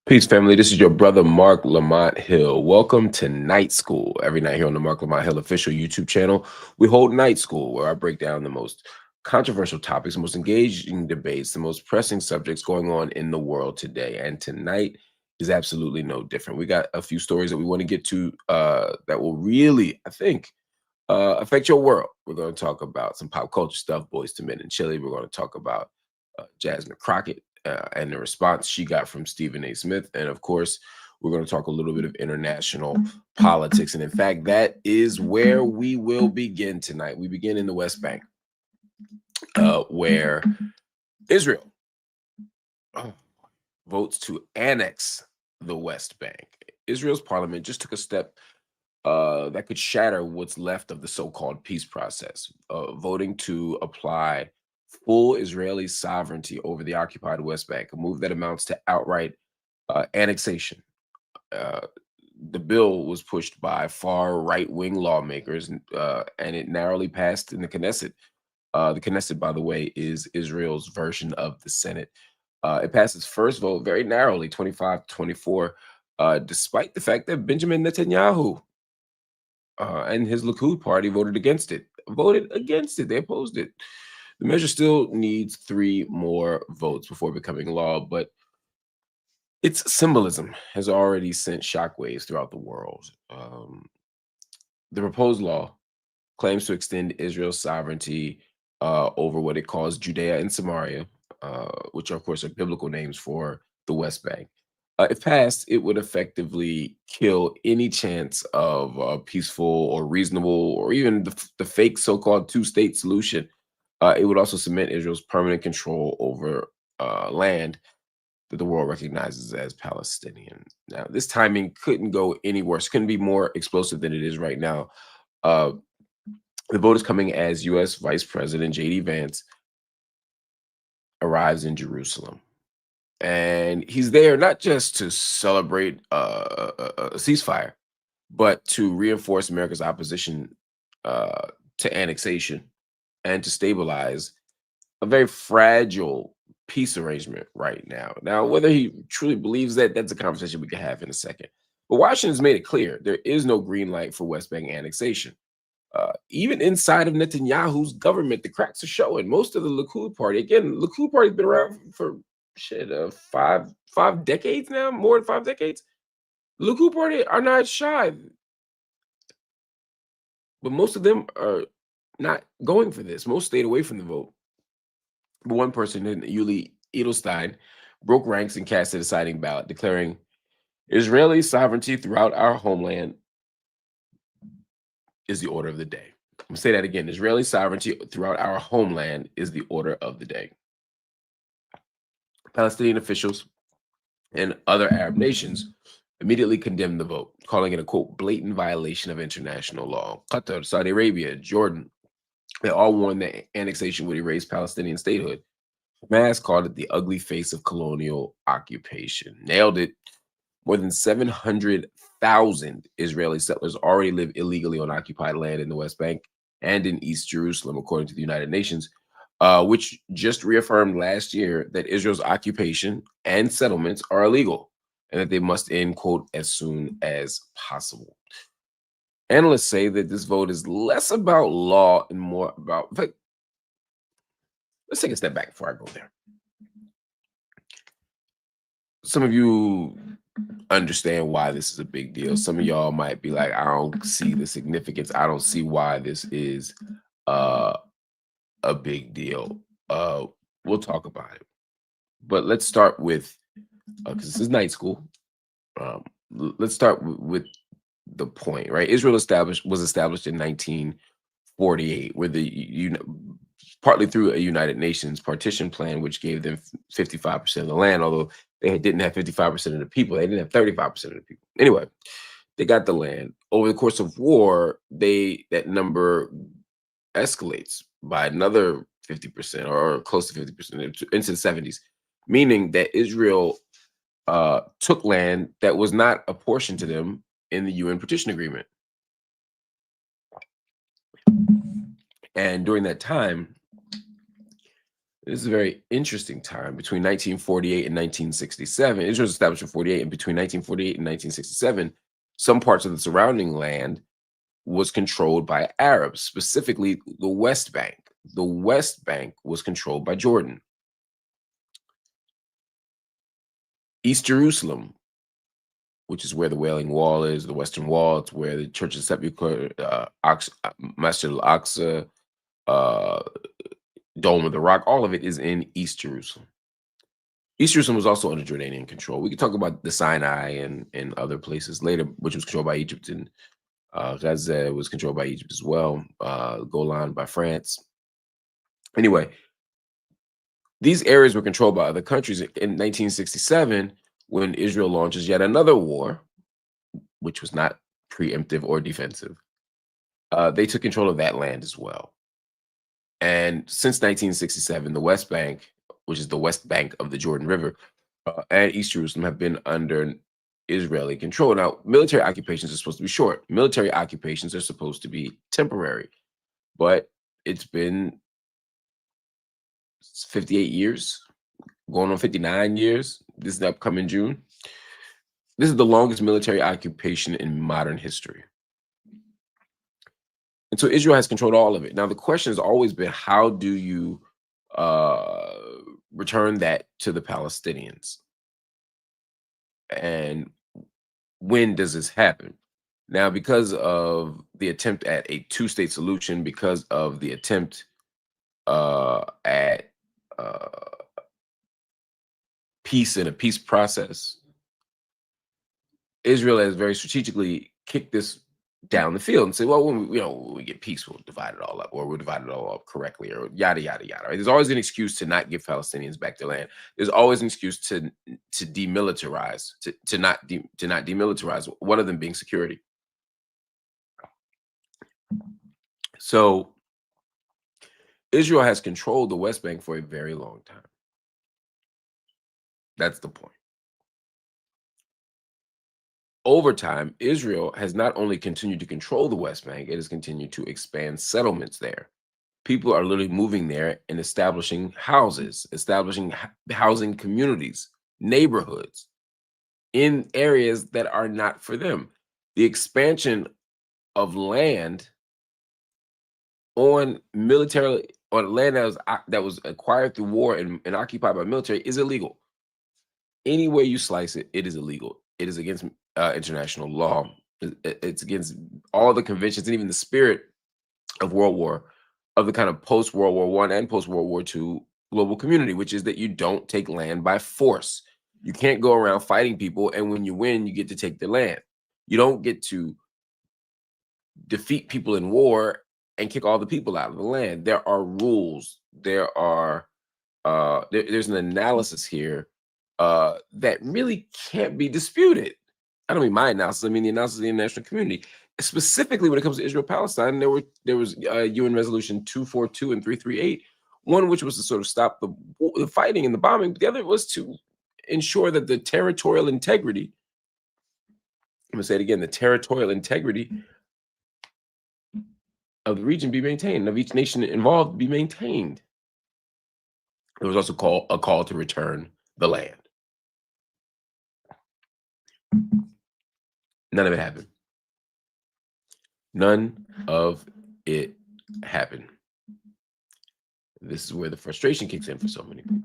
Peace, family. This is your brother, Marc Lamont Hill. Welcome to Night School. Every night here on the Marc Lamont Hill official YouTube channel, we hold Night School, where I break down the most controversial topics, the most engaging debates, the most pressing subjects going on in the world today. And tonight is absolutely no different. We got a few stories that we want to get to that will really, I think, affect your world. We're going to talk about some pop culture stuff, Boyz II Men and Chilli. We're going to talk about Jasmine Crockett and the response she got from Stephen A. Smith. And of course, we're going to talk a little bit of international politics. And in fact, that is where we will begin tonight. We begin in the West Bank, where Israel votes to annex the West Bank. Israel's parliament just took a step that could shatter what's left of the so-called peace process, voting to apply full Israeli sovereignty over the occupied West Bank, a move that amounts to outright annexation. Uh, the bill was pushed by far right-wing lawmakers, and it narrowly passed in the Knesset. The Knesset, by the way, is Israel's version of the Senate. It passed its first vote very narrowly, 25-24, despite the fact that Benjamin Netanyahu and his Likud party voted against it. Voted against it. They opposed it. The measure still needs 3 more votes before becoming law, but its symbolism has already sent shockwaves throughout the world. The proposed law claims to extend Israel's sovereignty over what it calls Judea and Samaria, which, of course, are biblical names for the West Bank. If passed, it would effectively kill any chance of a peaceful or reasonable or even the fake so-called two-state solution. It would also cement Israel's permanent control over land that the world recognizes as Palestinian. Now, this timing couldn't go any worse, couldn't be more explosive than it is right now. Uh, the vote is coming as U.S. Vice President J.D. Vance arrives in Jerusalem. And he's there not just to celebrate a ceasefire, but to reinforce America's opposition to annexation and to stabilize a very fragile peace arrangement right now. Now, whether he truly believes that, that's a conversation we can have in a second. But Washington's made it clear there is no green light for West Bank annexation. Even inside of Netanyahu's government, the cracks are showing. Most of the Likud party, again, Likud party's been around for five decades now, more than 5 decades. The Likud party are not shy, but most of them are not going for this. Most stayed away from the vote. But one person, Yuli Edelstein, broke ranks and cast a deciding ballot, declaring Israeli sovereignty throughout our homeland is the order of the day. I'm going to say that again. Israeli sovereignty throughout our homeland is the order of the day. Palestinian officials and other Arab nations immediately condemned the vote, calling it a, quote, blatant violation of international law. Qatar, Saudi Arabia, Jordan, they all warned that annexation would erase Palestinian statehood. Hamas called it the ugly face of colonial occupation. Nailed it. More than 700,000 Israeli settlers already live illegally on occupied land in the West Bank and in East Jerusalem, according to the United Nations, which just reaffirmed last year that Israel's occupation and settlements are illegal and that they must end, quote, as soon as possible. Analysts say that this vote is less about law and more about, in fact, let's take a step back before I go there. Some of you understand why this is a big deal. Some of y'all might be like, I don't see the significance. I don't see why this is a big deal. We'll talk about it. But let's start with, because this is night school. Let's start with the point, right? Israel was established in 1948, where partly through a United Nations partition plan, which gave them 55% of the land, although they didn't have 55% of the people. They didn't have 35% of the people. Anyway, they got the land. Over the course of war, that number escalates by another 50% or close to 50% into the 70s, meaning that Israel took land that was not apportioned to them in the UN partition agreement. And during that time, This is a very interesting time between 1948 and 1967. Israel was established in 48, and between 1948 and 1967, some parts of the surrounding land was controlled by Arabs, specifically the West Bank. The West Bank was controlled by Jordan. East Jerusalem, which is where the Wailing Wall is, the Western Wall, it's where the Church of Sepulchre, Masjid al-Aqsa, uh, Dome of the Rock, all of it is in East Jerusalem. East Jerusalem was also under Jordanian control. We could talk about the Sinai and other places later, which was controlled by Egypt, and Gaza was controlled by Egypt as well, Golan by France. Anyway, these areas were controlled by other countries. In 1967, when Israel launches yet another war, which was not preemptive or defensive, they took control of that land as well. And since 1967, the West Bank, which is the West Bank of the Jordan River, and East Jerusalem have been under Israeli control. Now, military occupations are supposed to be short. Military occupations are supposed to be temporary, but it's been 58 years, going on 59 years. This is the upcoming June. This is the longest military occupation in modern history. And so Israel has controlled all of it. Now, the question has always been, how do you return that to the Palestinians? And when does this happen? Now, because of the attempt at a two-state solution, because of the attempt at peace and a peace process, Israel has very strategically kicked this down the field and say, well, when we get peace, we'll divide it all up, or we'll divide it all up correctly, or yada yada yada. Right? There's always an excuse to not give Palestinians back their land. There's always an excuse to demilitarize, to not demilitarize. One of them being security. So Israel has controlled the West Bank for a very long time. That's the point. Over time, Israel has not only continued to control the West Bank, it has continued to expand settlements there. People are literally moving there and establishing houses, establishing housing communities, neighborhoods in areas that are not for them. The expansion of land on land that was acquired through war and occupied by military is illegal. Any way you slice it, it is illegal. It is against international law. It's against all the conventions and even the spirit of the kind of post-World War I and post-World War II global community, which is that you don't take land by force. You can't go around fighting people, and when you win, you get to take their land. You don't get to defeat people in war and kick all the people out of the land. There are rules. There's an analysis here that really can't be disputed. I don't mean my analysis. I mean the analysis of the international community. Specifically, when it comes to Israel-Palestine, there was UN Resolution 242 and 338. One which was to sort of stop the fighting and the bombing. But the other was to ensure that the territorial integrity. I'm gonna say it again: the territorial integrity of the region be maintained, of each nation involved be maintained. There was also a call to return the land. None of it happened. None of it happened. This is where the frustration kicks in for so many people.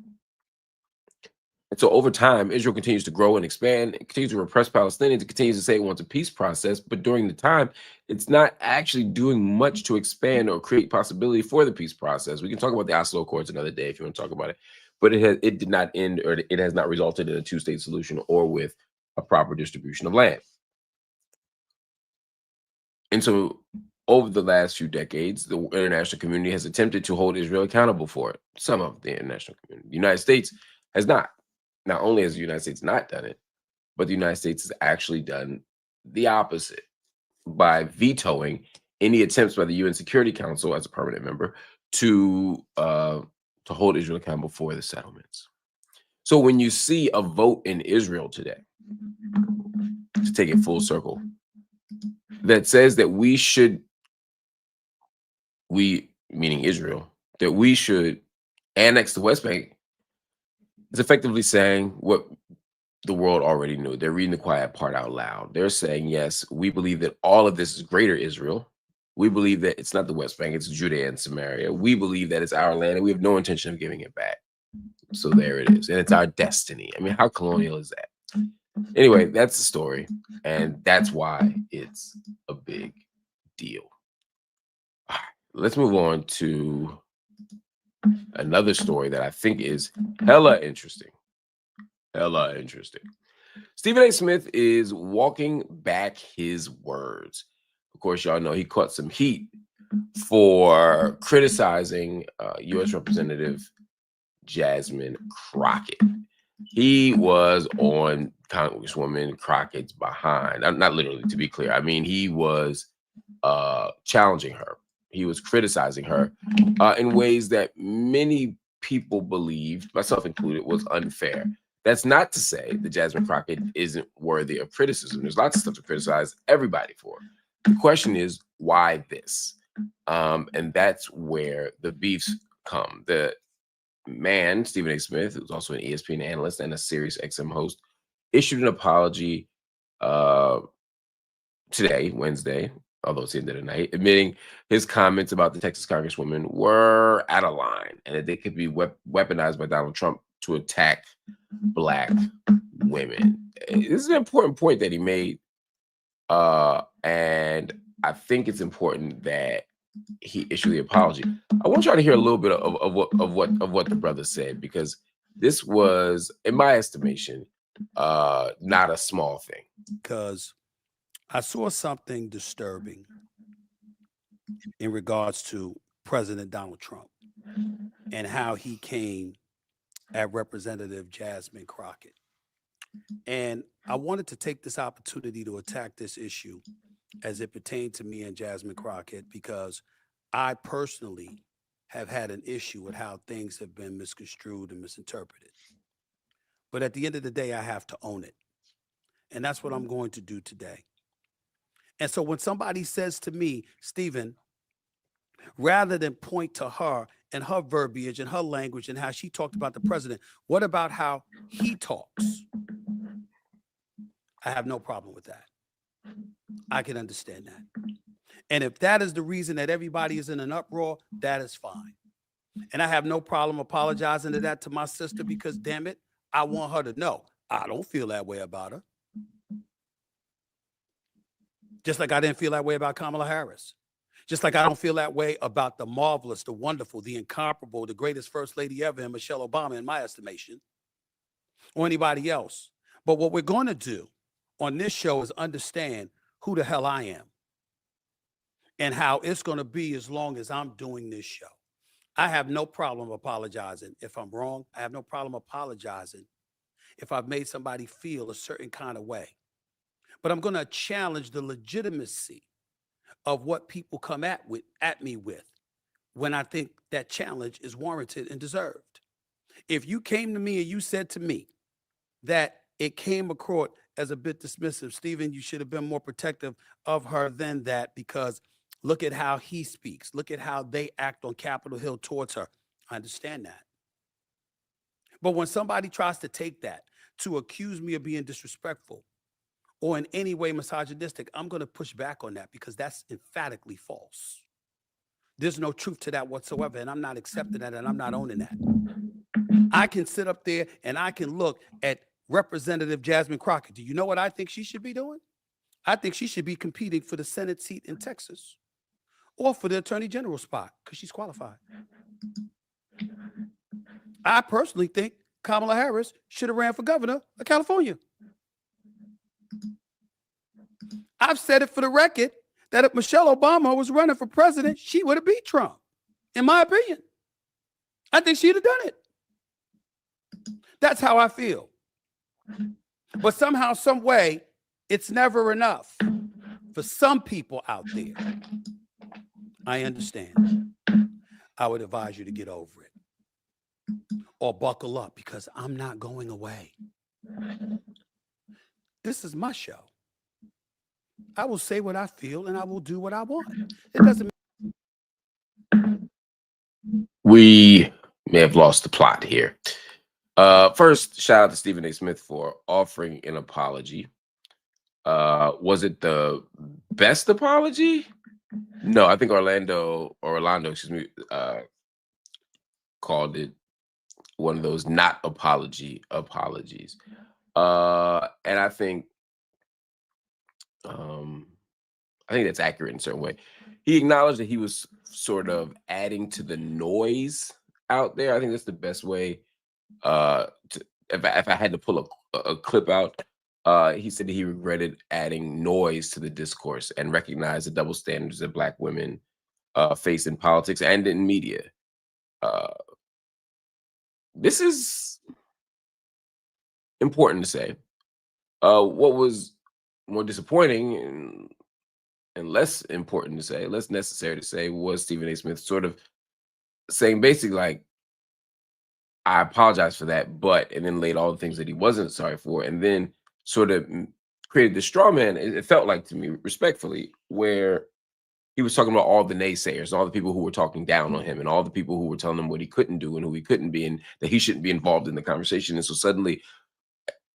And so over time, Israel continues to grow and expand. It continues to repress Palestinians. It continues to say it wants a peace process. But during the time, it's not actually doing much to expand or create possibility for the peace process. We can talk about the Oslo Accords another day if you want to talk about it. But it did not end, or it has not resulted in a two-state solution or with a proper distribution of land. And so over the last few decades, the international community has attempted to hold Israel accountable for it. Some of the international community. The United States has not. Not only has the United States not done it, but the United States has actually done the opposite by vetoing any attempts by the UN Security Council as a permanent member to hold Israel accountable for the settlements. So when you see a vote in Israel today, to take it full circle, that says that we, meaning Israel, that we should annex the West Bank is effectively saying what the world already knew. They're reading the quiet part out loud. They're saying, yes, we believe that all of this is greater Israel. We believe that it's not the West Bank, it's Judea and Samaria. We believe that it's our land and we have no intention of giving it back. So there it is. And it's our destiny. I mean, how colonial is that? Anyway, that's the story. And that's why it's a big deal. All right, let's move on to another story that I think is hella interesting. Hella interesting. Stephen A. Smith is walking back his words. Of course, y'all know he caught some heat for criticizing U.S. Representative Jasmine Crockett. He was on Congresswoman Crockett's behind. Not literally, to be clear. I mean, he was challenging her. He was criticizing her in ways that many people believed, myself included, was unfair. That's not to say that Jasmine Crockett isn't worthy of criticism. There's lots of stuff to criticize everybody for. The question is, why this? And that's where the beefs come. The man, Stephen A. Smith, who's also an ESPN analyst and a Sirius XM host, issued an apology today, Wednesday, although it's the end of the night, admitting his comments about the Texas Congresswoman were out of line and that they could be weaponized by Donald Trump to attack Black women. This is an important point that he made. And I think it's important that he issued the apology. I want y'all to hear a little bit of what the brother said, because this was, in my estimation, not a small thing. Because I saw something disturbing in regards to President Donald Trump and how he came at Representative Jasmine Crockett. And I wanted to take this opportunity to attack this issue as it pertained to me and Jasmine Crockett, because I personally have had an issue with how things have been misconstrued and misinterpreted. But at the end of the day, I have to own it. And that's what I'm going to do today. And so when somebody says to me, Stephen, rather than point to her and her verbiage and her language and how she talked about the president, what about how he talks? I have no problem with that. I can understand that. And if that is the reason that everybody is in an uproar, that is fine. And I have no problem apologizing to that to my sister, because damn it, I want her to know I don't feel that way about her. Just like I didn't feel that way about Kamala Harris. Just like I don't feel that way about the marvelous, the wonderful, the incomparable, the greatest first lady ever, and Michelle Obama, in my estimation, or anybody else. But what we're going to do on this show is understand who the hell I am and how it's going to be as long as I'm doing this show. I have no problem apologizing if I'm wrong. I have no problem apologizing if I've made somebody feel a certain kind of way. But I'm going to challenge the legitimacy of what people come at me with when I think that challenge is warranted and deserved. If you came to me and you said to me that it came across as a bit dismissive, Stephen, you should have been more protective of her than that, because look at how he speaks. Look at how they act on Capitol Hill towards her. I understand that. But when somebody tries to take that to accuse me of being disrespectful or in any way misogynistic, I'm going to push back on that, because that's emphatically false. There's no truth to that whatsoever, and I'm not accepting that, and I'm not owning that. I can sit up there and I can look at Representative Jasmine Crockett. Do you know what I think she should be doing? I think she should be competing for the Senate seat in Texas or for the Attorney General spot, because she's qualified. I personally think Kamala Harris should have ran for governor of California. I've said it for the record that if Michelle Obama was running for president, she would have beat Trump, in my opinion. I think she'd have done it. That's how I feel. But somehow, some way, it's never enough for some people out there. I understand. I would advise you to get over it or buckle up, because I'm not going away. This is my show. I will say what I feel and I will do what I want. It doesn't. We may have lost the plot here. First, shout out to Stephen A. Smith for offering an apology. Was it the best apology? No, I think Orlando, excuse me, called it one of those not apologies. And I think that's accurate in a certain way. He acknowledged that he was sort of adding to the noise out there. I think that's the best way. If I had to pull a clip out, he said that he regretted adding noise to the discourse and recognized the double standards that Black women face in politics and in media. This is important to say. What was more disappointing and less important to say, less necessary to say, was Stephen A. Smith sort of saying basically like, I apologize for that, but, and then laid all the things that he wasn't sorry for, and then sort of created the straw man, it felt like to me, respectfully, where he was talking about all the naysayers, all the people who were talking down on him, and all the people who were telling him what he couldn't do and who he couldn't be, and that he shouldn't be involved in the conversation. And so suddenly,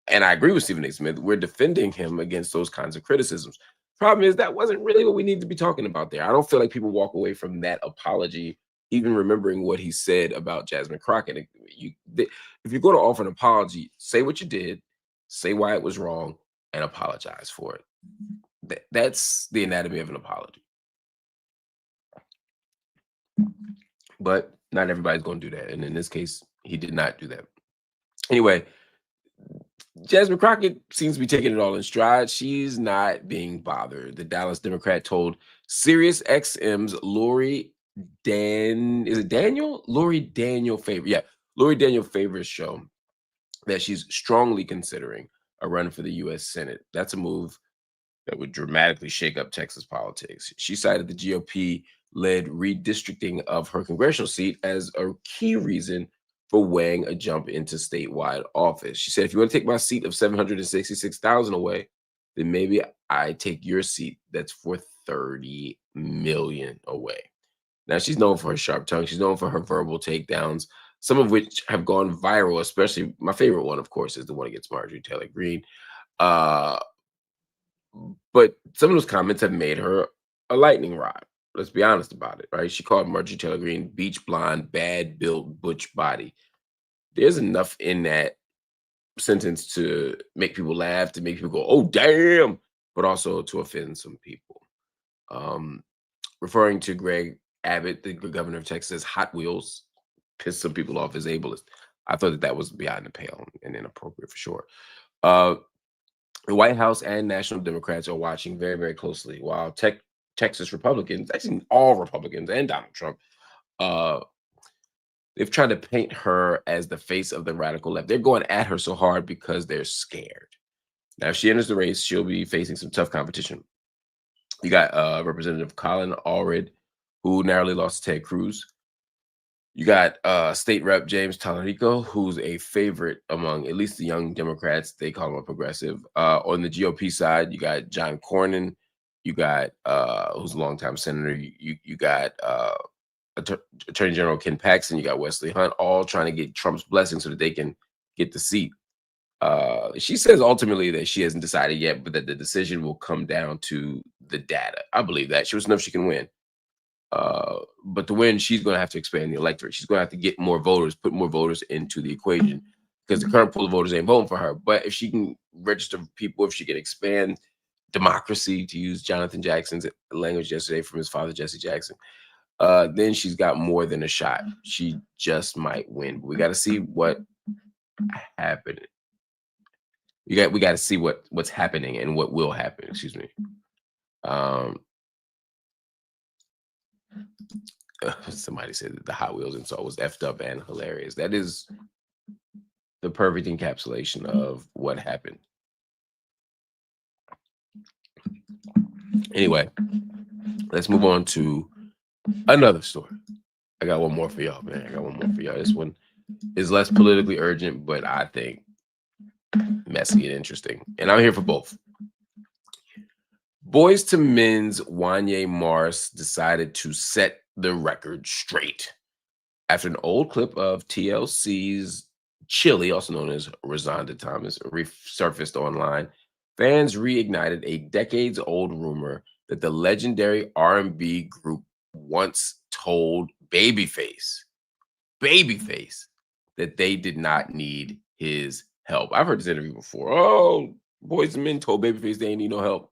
and I agree with Stephen A. Smith, we're defending him against those kinds of criticisms. Problem is, that wasn't really what we need to be talking about there. I don't feel like people walk away from that apology even remembering what he said about Jasmine Crockett. If you're going to offer an apology, say what you did, say why it was wrong, and apologize for it. That's the anatomy of an apology. But not everybody's going to do that. And in this case, he did not do that. Anyway, Jasmine Crockett seems to be taking it all in stride. She's not being bothered. The Dallas Democrat told Sirius XM's Lori Daniel Favor's show that she's strongly considering a run for the U.S. Senate. That's a move that would dramatically shake up Texas politics. She cited the GOP-led redistricting of her congressional seat as a key reason for weighing a jump into statewide office. She said, if you want to take my seat of 766,000 away, then maybe I take your seat that's for 30 million away. Now, she's known for her sharp tongue. She's known for her verbal takedowns, some of which have gone viral, especially my favorite one, of course, is the one against Marjorie Taylor Greene. But some of those comments have made her a lightning rod. Let's be honest about it, right? She called Marjorie Taylor Greene beach blonde, bad built, butch body. There's enough in that sentence to make people laugh, to make people go, oh, damn, but also to offend some people. Referring to Greg Abbott, the governor of Texas, as Hot Wheels, pissed some people off as ableist. I thought that was beyond the pale and inappropriate for sure. The White House and national Democrats are watching very, very closely, while Texas Republicans, actually all Republicans and Donald Trump, they've tried to paint her as the face of the radical left. They're going at her so hard because they're scared. Now, if she enters the race, she'll be facing some tough competition. You got Representative Colin Allred, who narrowly lost to Ted Cruz. You got State Rep James Talarico, who's a favorite among at least the young Democrats. They call him a progressive. On the GOP side, you got John Cornyn. You got who's a longtime senator. You got Attorney General Ken Paxton. You got Wesley Hunt, all trying to get Trump's blessing so that they can get the seat. She says ultimately that she hasn't decided yet, but that the decision will come down to the data. I believe that. She wants to know if she can win. But to win, she's going to have to expand the electorate. She's going to have to get more voters, put more voters into the equation, because the current pool of voters ain't voting for her. But if she can register people, if she can expand democracy, to use Jonathan Jackson's language yesterday from his father, Jesse Jackson, then she's got more than a shot. She just might win. But we got to see what happened. We got to see what's happening and what will happen. Excuse me. Somebody said that the Hot Wheels insult was effed up and hilarious. That is the perfect encapsulation of what happened. Anyway, let's move on to another story. I got one more for y'all, man. I got one more for y'all. This one is less politically urgent, but I think messy and interesting. And I'm here for both. Boyz II Men's Wanya Morris decided to set the record straight after an old clip of TLC's Chilli, also known as Rosanda Thomas, resurfaced online. Fans reignited a decades-old rumor that the legendary R&B group once told Babyface, that they did not need his help. I've heard this interview before. Oh, Boyz II Men told Babyface they ain't need no help.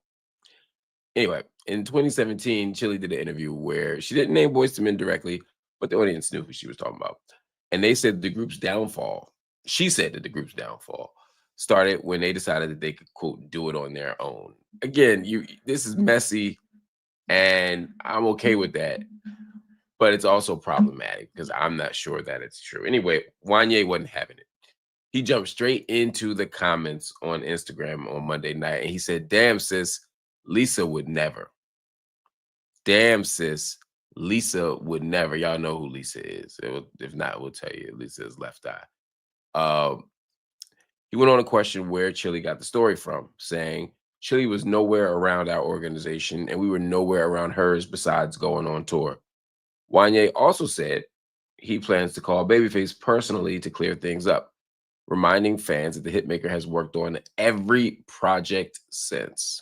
Anyway, in 2017, Chilli did an interview where she didn't name Boyz II Men directly, but the audience knew who she was talking about. And they said the group's downfall, she said that the group's downfall started when they decided that they could, quote, do it on their own. Again, this is messy, and I'm okay with that. But it's also problematic because I'm not sure that it's true. Anyway, Wanya wasn't having it. He jumped straight into the comments on Instagram on Monday night, and he said, "Damn, sis, Lisa would never. Damn, sis, Lisa would never." Y'all know who Lisa is. If not, we'll tell you. Lisa is Left Eye. He went on to question where Chilli got the story from, saying, "Chilli was nowhere around our organization, and we were nowhere around hers besides going on tour." Wanya also said he plans to call Babyface personally to clear things up, reminding fans that the hitmaker has worked on every project since.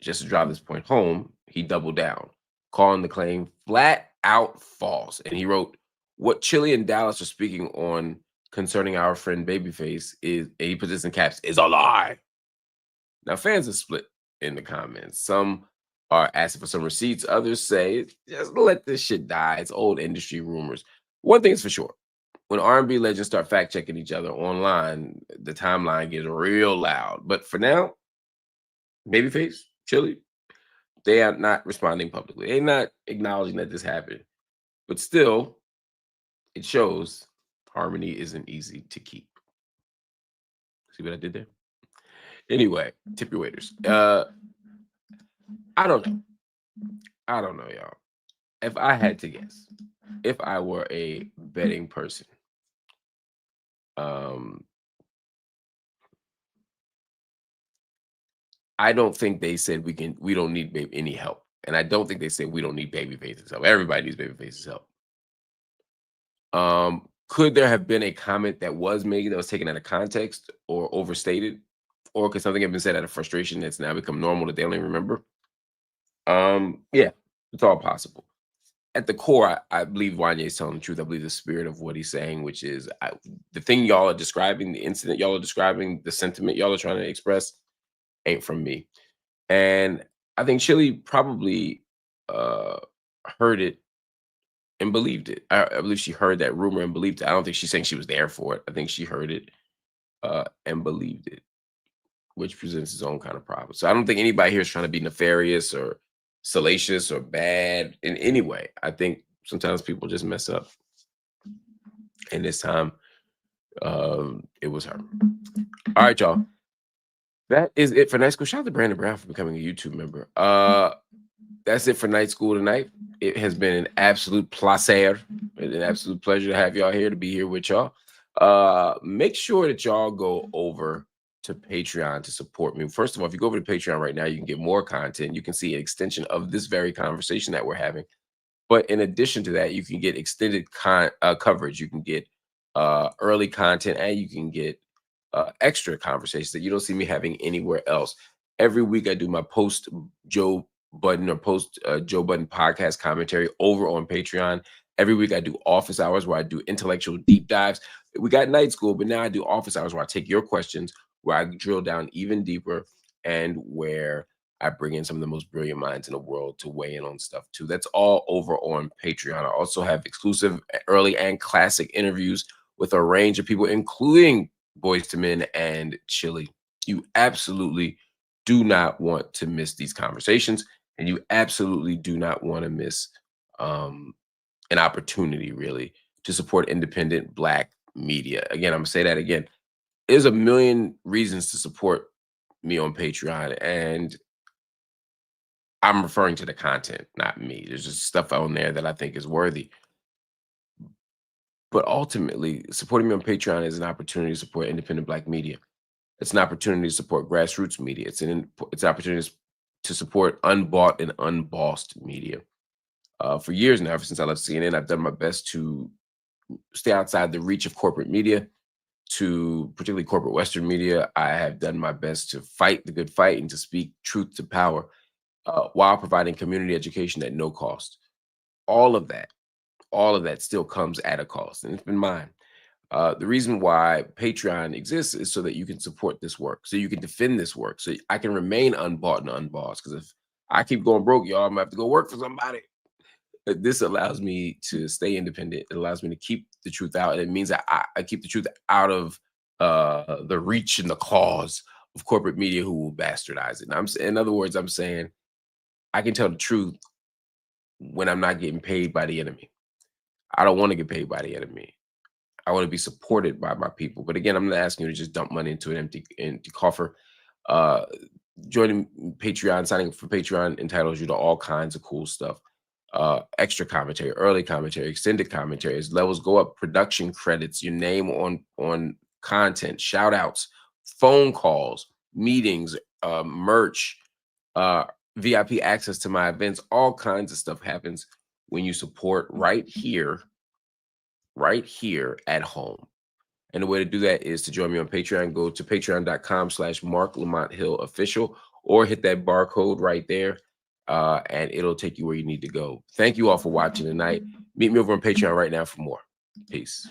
Just to drive this point home, he doubled down, calling the claim flat out false. And he wrote, "What Chilli and Dallas are speaking on concerning our friend Babyface is," and he put this in caps, "is a lie." Now, fans are split in the comments. Some are asking for some receipts. Others say, just let this shit die. It's old industry rumors. One thing is for sure. When R&B legends start fact-checking each other online, the timeline gets real loud. But for now, Babyface, Chilli, they are not responding publicly. They're not acknowledging that this happened. But still, it shows harmony isn't easy to keep. See what I did there? Anyway, tip your waiters. I don't know. I don't know, y'all. If I had to guess, if I were a betting person, I don't think they said we don't need any help. And I don't think they said we don't need Babyface's help. Everybody needs Babyface's help. Could there have been a comment that was made that was taken out of context or overstated? Or could something have been said out of frustration that's now become normal that they don't even remember? Yeah, it's all possible. At the core, I believe Wanya is telling the truth. I believe the spirit of what he's saying, which is the thing y'all are describing, the incident y'all are describing, the sentiment y'all are trying to express ain't from me. And I think Chilli probably heard it and believed it. I believe she heard that rumor and believed it. I don't think she's saying she was there for it. I think she heard it and believed it, which presents its own kind of problem. So I don't think anybody here is trying to be nefarious or salacious or bad in any way. I think sometimes people just mess up. And this time, it was her. All right, y'all. That is it for Night School. Shout out to Brandon Brown for becoming a YouTube member. That's it for Night School tonight. It has been an absolute placer, an absolute pleasure to have y'all here, to be here with y'all. Make sure that y'all go over to Patreon to support me. First of all, if you go over to Patreon right now, you can get more content. You can see an extension of this very conversation that we're having. But in addition to that, you can get extended coverage. You can get early content, and you can get extra conversations that you don't see me having anywhere else. Every week, I do my post Joe Budden podcast commentary over on Patreon. Every week, I do office hours where I do intellectual deep dives. We got Night School, but now I do office hours where I take your questions, where I drill down even deeper, and where I bring in some of the most brilliant minds in the world to weigh in on stuff too. That's all over on Patreon. I also have exclusive early and classic interviews with a range of people, including Boyz II Men and Chilli. You absolutely do not want to miss these conversations, and you absolutely do not want to miss an opportunity, really, to support independent Black media. Again, I'm gonna say that again. There's a million reasons to support me on Patreon, and I'm referring to the content, not me. There's just stuff on there that I think is worthy. But ultimately, supporting me on Patreon is an opportunity to support independent Black media. It's an opportunity to support grassroots media. It's an opportunity to support unbought and unbossed media. For years now, ever since I left CNN, I've done my best to stay outside the reach of corporate media, to particularly corporate Western media. I have done my best to fight the good fight and to speak truth to power, while providing community education at no cost. All of that, all of that still comes at a cost, and it's been mine. The reason why Patreon exists is so that you can support this work, so you can defend this work, so I can remain unbought and unbossed. Because if I keep going broke, y'all, I'm gonna have to go work for somebody. This allows me to stay independent. It allows me to keep the truth out. And it means that I keep the truth out of the reach and the claws of corporate media who will bastardize it. And in other words, I'm saying I can tell the truth when I'm not getting paid by the enemy. I don't want to get paid by the enemy. I want to be supported by my people. But again, I'm not asking you to just dump money into an empty coffer. Joining Patreon, signing up for Patreon entitles you to all kinds of cool stuff. Extra commentary, early commentary, extended commentary. As levels go up, production credits, your name on content, shout outs, phone calls, meetings, merch, VIP access to my events. All kinds of stuff happens when you support right here at home. And the way to do that is to join me on Patreon. Go to patreon.com/Marc Lamont Hill official, or hit that barcode right there, and it'll take you where you need to go. Thank you all for watching tonight. Meet me over on Patreon right now for more. Peace.